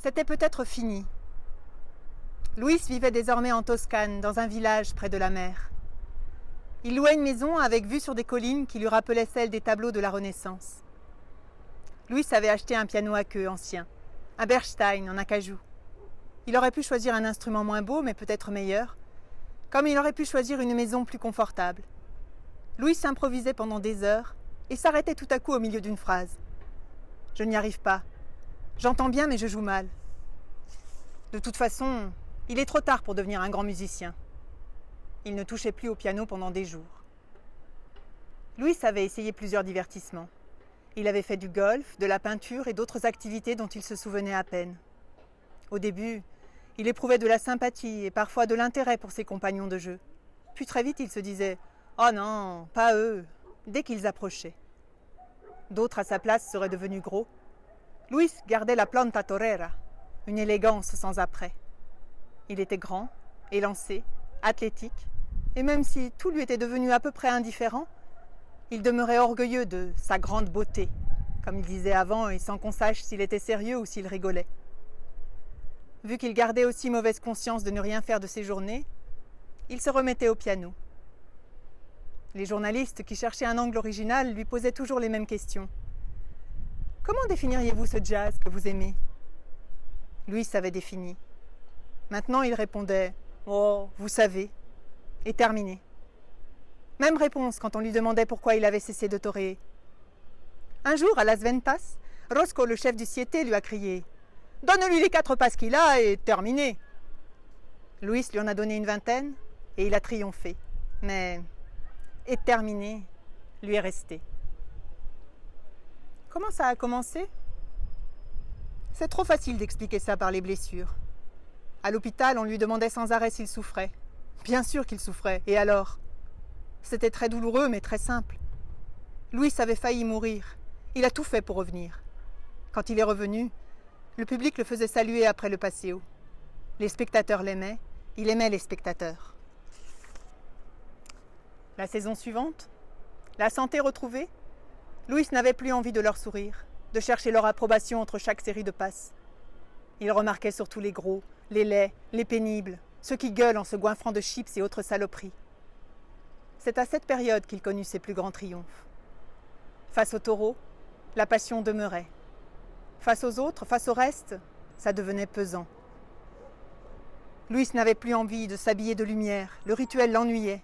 C'était peut-être fini. Luis vivait désormais en Toscane, dans un village près de la mer. Il louait une maison avec vue sur des collines qui lui rappelaient celles des tableaux de la Renaissance. Luis avait acheté un piano à queue ancien, un Bernstein en acajou. Il aurait pu choisir un instrument moins beau, mais peut-être meilleur, comme il aurait pu choisir une maison plus confortable. Luis improvisait pendant des heures et s'arrêtait tout à coup au milieu d'une phrase. « Je n'y arrive pas. J'entends bien, mais je joue mal. De toute façon, il est trop tard pour devenir un grand musicien. » Il ne touchait plus au piano pendant des jours. Luis avait essayé plusieurs divertissements. Il avait fait du golf, de la peinture et d'autres activités dont il se souvenait à peine. Au début, il éprouvait de la sympathie et parfois de l'intérêt pour ses compagnons de jeu. Puis très vite, il se disait « Oh non, pas eux !» dès qu'ils approchaient. D'autres à sa place seraient devenus gros. Luis gardait la planta torera, une élégance sans après. Il était grand, élancé, athlétique, et même si tout lui était devenu à peu près indifférent, il demeurait orgueilleux de sa grande beauté, comme il disait avant et sans qu'on sache s'il était sérieux ou s'il rigolait. Vu qu'il gardait aussi mauvaise conscience de ne rien faire de ses journées, il se remettait au piano. Les journalistes qui cherchaient un angle original lui posaient toujours les mêmes questions. « Comment définiriez-vous ce jazz que vous aimez ?» Lui savait défini. Maintenant, il répondait « Oh, vous savez », et terminé. Même réponse quand on lui demandait pourquoi il avait cessé de toréer. Un jour, à Las Ventas, Roscoe, le chef du Siete, lui a crié « Donne-lui les 4 passes qu'il a et terminé !» Luis lui en a donné une vingtaine et il a triomphé. Mais « et terminé » lui est resté. Comment ça a commencé? C'est trop facile d'expliquer ça par les blessures. À l'hôpital, on lui demandait sans arrêt s'il souffrait. Bien sûr qu'il souffrait, et alors? C'était très douloureux, mais très simple. Luis avait failli mourir. Il a tout fait pour revenir. Quand il est revenu, le public le faisait saluer après le Paseo. Les spectateurs l'aimaient, il aimait les spectateurs. La saison suivante, la santé retrouvée, Luis n'avait plus envie de leur sourire, de chercher leur approbation entre chaque série de passes. Il remarquait surtout les gros, les laids, les pénibles, ceux qui gueulent en se goinfrant de chips et autres saloperies. C'est à cette période qu'il connut ses plus grands triomphes. Face au taureau, la passion demeurait. Face aux autres, face au reste, ça devenait pesant. Luis n'avait plus envie de s'habiller de lumière, le rituel l'ennuyait.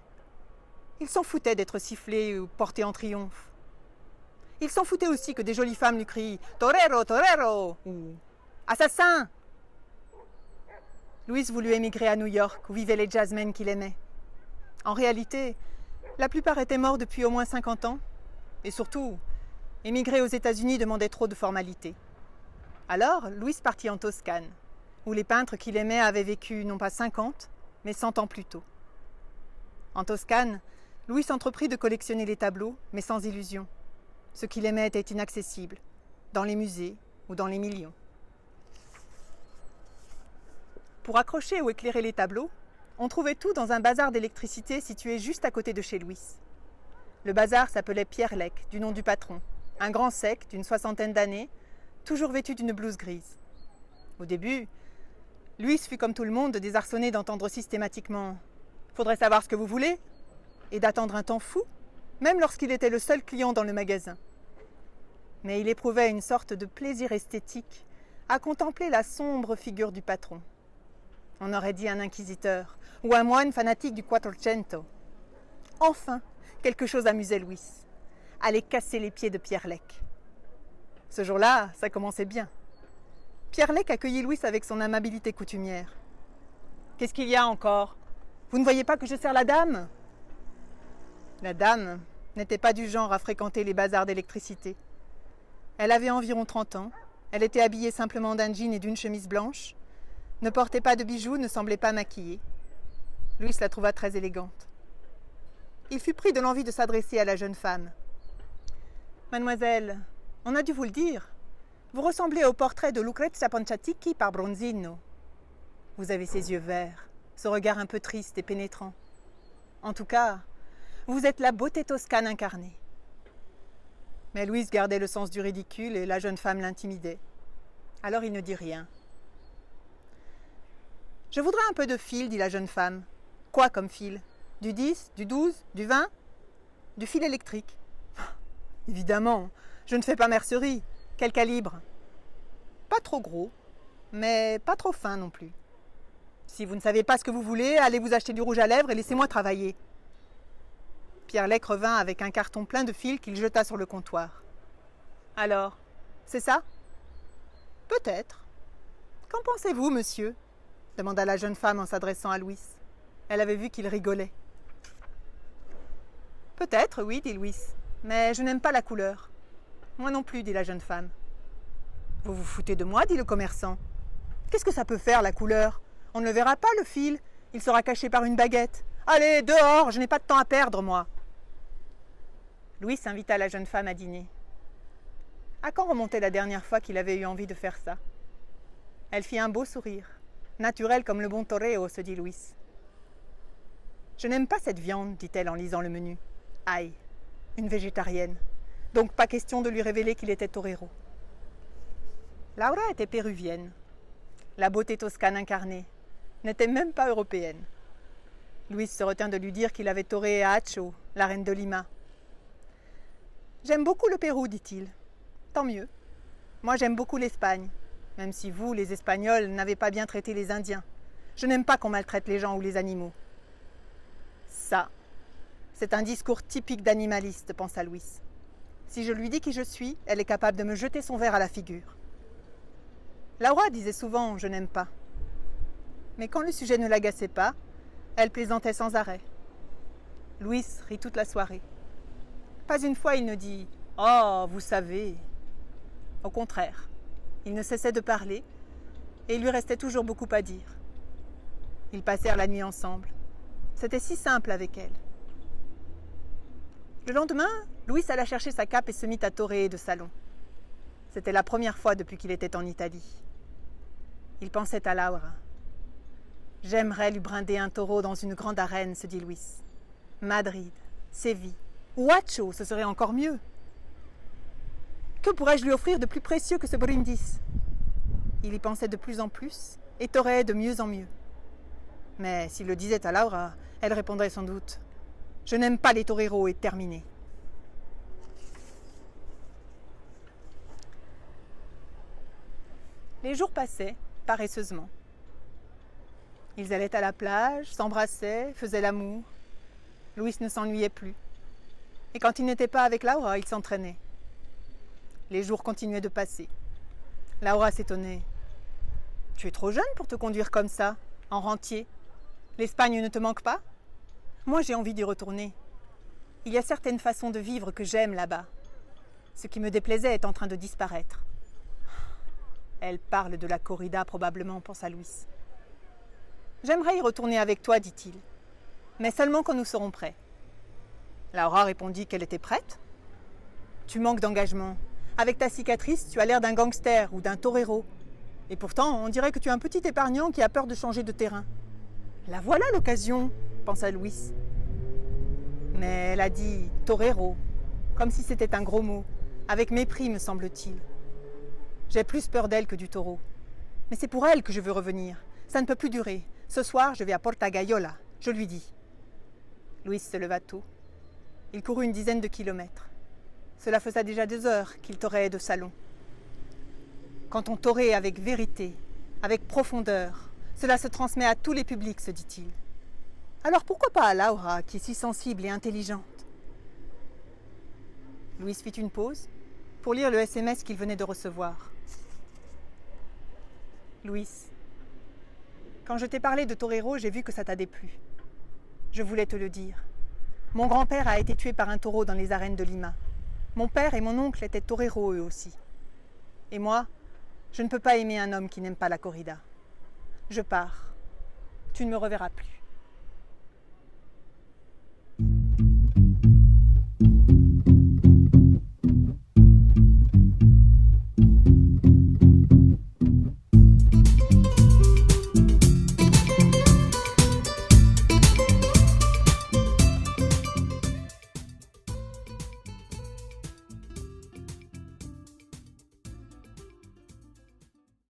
Il s'en foutait d'être sifflé ou porté en triomphe. Il s'en foutait aussi que des jolies femmes lui crient « Torero, torero !» ou « Assassin !» Luis voulut émigrer à New York, où vivaient les jazzmen qu'il aimait. En réalité, la plupart étaient morts depuis au moins 50 ans. Et surtout, émigrer aux États-Unis demandait trop de formalités. Alors, Luis partit en Toscane, où les peintres qu'il aimait avaient vécu non pas 50, mais 100 ans plus tôt. En Toscane, Luis entreprit de collectionner les tableaux, mais sans illusion. Ce qu'il aimait était inaccessible, dans les musées ou dans les millions. Pour accrocher ou éclairer les tableaux, on trouvait tout dans un bazar d'électricité situé juste à côté de chez Luis. Le bazar s'appelait Pierre Lec, du nom du patron, un grand sec d'une 60aine d'années, toujours vêtu d'une blouse grise. Au début, Luis fut comme tout le monde désarçonné d'entendre systématiquement « Faudrait savoir ce que vous voulez » et d'attendre un temps fou, même lorsqu'il était le seul client dans le magasin. Mais il éprouvait une sorte de plaisir esthétique à contempler la sombre figure du patron. On aurait dit un inquisiteur ou un moine fanatique du Quattrocento. Enfin, quelque chose amusait Luis, aller casser les pieds de Pierre Lec. Ce jour-là, ça commençait bien. Pierre Lec accueillit Luis avec son amabilité coutumière. « Qu'est-ce qu'il y a encore? Vous ne voyez pas que je sers la dame ?» La dame n'était pas du genre à fréquenter les bazars d'électricité. Elle avait environ 30 ans, elle était habillée simplement d'un jean et d'une chemise blanche, ne portait pas de bijoux, ne semblait pas maquillée. Luis la trouva très élégante. Il fut pris de l'envie de s'adresser à la jeune femme. « Mademoiselle, on a dû vous le dire, vous ressemblez au portrait de Lucrezia Ponciatichi par Bronzino. Vous avez ses yeux verts, ce regard un peu triste et pénétrant. En tout cas, vous êtes la beauté toscane incarnée. » Mais Luis gardait le sens du ridicule et la jeune femme l'intimidait. Alors il ne dit rien. « Je voudrais un peu de fil, dit la jeune femme. « Quoi comme fil? Du 10, du 12, du 20 ?»« Du fil électrique. »« Évidemment, je ne fais pas mercerie. Quel calibre? »« Pas trop gros, mais pas trop fin non plus. Si vous ne savez pas ce que vous voulez, allez vous acheter du rouge à lèvres et laissez-moi travailler. » Pierrelec revint avec un carton plein de fils qu'il jeta sur le comptoir. « Alors, c'est ça? »« Peut-être. Qu'en pensez-vous, monsieur ?» demanda la jeune femme en s'adressant à Louis. Elle avait vu qu'il rigolait. « Peut-être, oui, dit Louis, mais je n'aime pas la couleur. »« Moi non plus, dit la jeune femme. »« Vous vous foutez de moi, dit le commerçant. Qu'est-ce que ça peut faire, la couleur? On ne le verra pas, le fil. Il sera caché par une baguette. Allez, dehors, je n'ai pas de temps à perdre, moi. » Louis invita la jeune femme à dîner. À quand remontait la dernière fois qu'il avait eu envie de faire ça? Elle fit un beau sourire. Naturel comme le bon toreo, se dit Louis. « Je n'aime pas cette viande, dit-elle en lisant le menu. Aïe, une végétarienne. Donc pas question de lui révéler qu'il était torero. Laura était péruvienne. La beauté toscane incarnée n'était même pas européenne. Louis se retint de lui dire qu'il avait toréé à Acho, la reine de Lima. « J'aime beaucoup le Pérou, dit-il. Tant mieux. Moi, j'aime beaucoup l'Espagne, même si vous, les Espagnols, n'avez pas bien traité les Indiens. Je n'aime pas qu'on maltraite les gens ou les animaux. » Ça, c'est un discours typique d'animaliste, pensa Louis. Si je lui dis qui je suis, elle est capable de me jeter son verre à la figure. Laura disait souvent « je n'aime pas ». Mais quand le sujet ne l'agaçait pas, elle plaisantait sans arrêt. Louis rit toute la soirée. Pas une fois il ne dit « oh, vous savez ». Au contraire, il ne cessait de parler et il lui restait toujours beaucoup à dire. Ils passèrent la nuit ensemble. C'était si simple avec elle. Le lendemain, Louis alla chercher sa cape et se mit à toréer de salon. C'était la première fois depuis qu'il était en Italie. Il pensait à Laura. « J'aimerais lui brinder un taureau dans une grande arène, se dit Louis. Madrid, Séville, ou Acho, ce serait encore mieux. Que pourrais-je lui offrir de plus précieux que ce brindis? Il y pensait de plus en plus et toréait de mieux en mieux. Mais s'il le disait à Laura, elle répondrait sans doute « Je n'aime pas les toreros et terminé. » Les jours passaient paresseusement. Ils allaient à la plage, s'embrassaient, faisaient l'amour. Louis ne s'ennuyait plus. Et quand il n'était pas avec Laura, il s'entraînait. Les jours continuaient de passer. Laura s'étonnait. « Tu es trop jeune pour te conduire comme ça, en rentier. L'Espagne ne te manque pas? Moi, j'ai envie d'y retourner. Il y a certaines façons de vivre que j'aime là-bas. Ce qui me déplaisait est en train de disparaître. » Elle parle de la corrida probablement, pensa Louis. « J'aimerais y retourner avec toi, dit-il, mais seulement quand nous serons prêts. » Laura répondit qu'elle était prête. « Tu manques d'engagement. Avec ta cicatrice, tu as l'air d'un gangster ou d'un torero. Et pourtant, on dirait que tu es un petit épargnant qui a peur de changer de terrain. »« La voilà l'occasion, pensa Louis. Mais elle a dit « torero », comme si c'était un gros mot, avec mépris me semble-t-il. J'ai plus peur d'elle que du taureau. Mais c'est pour elle que je veux revenir. Ça ne peut plus durer. Ce soir, je vais à Porta Gaiola, je lui dis. Louis se leva tôt. Il courut une dizaine de kilomètres. Cela faisait déjà 2 heures qu'il toréait de salon. Quand on torée avec vérité, avec profondeur, cela se transmet à tous les publics, se dit-il. Alors pourquoi pas à Laura, qui est si sensible et intelligente? Louis fit une pause pour lire le SMS qu'il venait de recevoir. Louis, quand je t'ai parlé de torero, j'ai vu que ça t'a déplu. Je voulais te le dire. Mon grand-père a été tué par un taureau dans les arènes de Lima. Mon père et mon oncle étaient toreros eux aussi. Et moi, je ne peux pas aimer un homme qui n'aime pas la corrida. Je pars. Tu ne me reverras plus.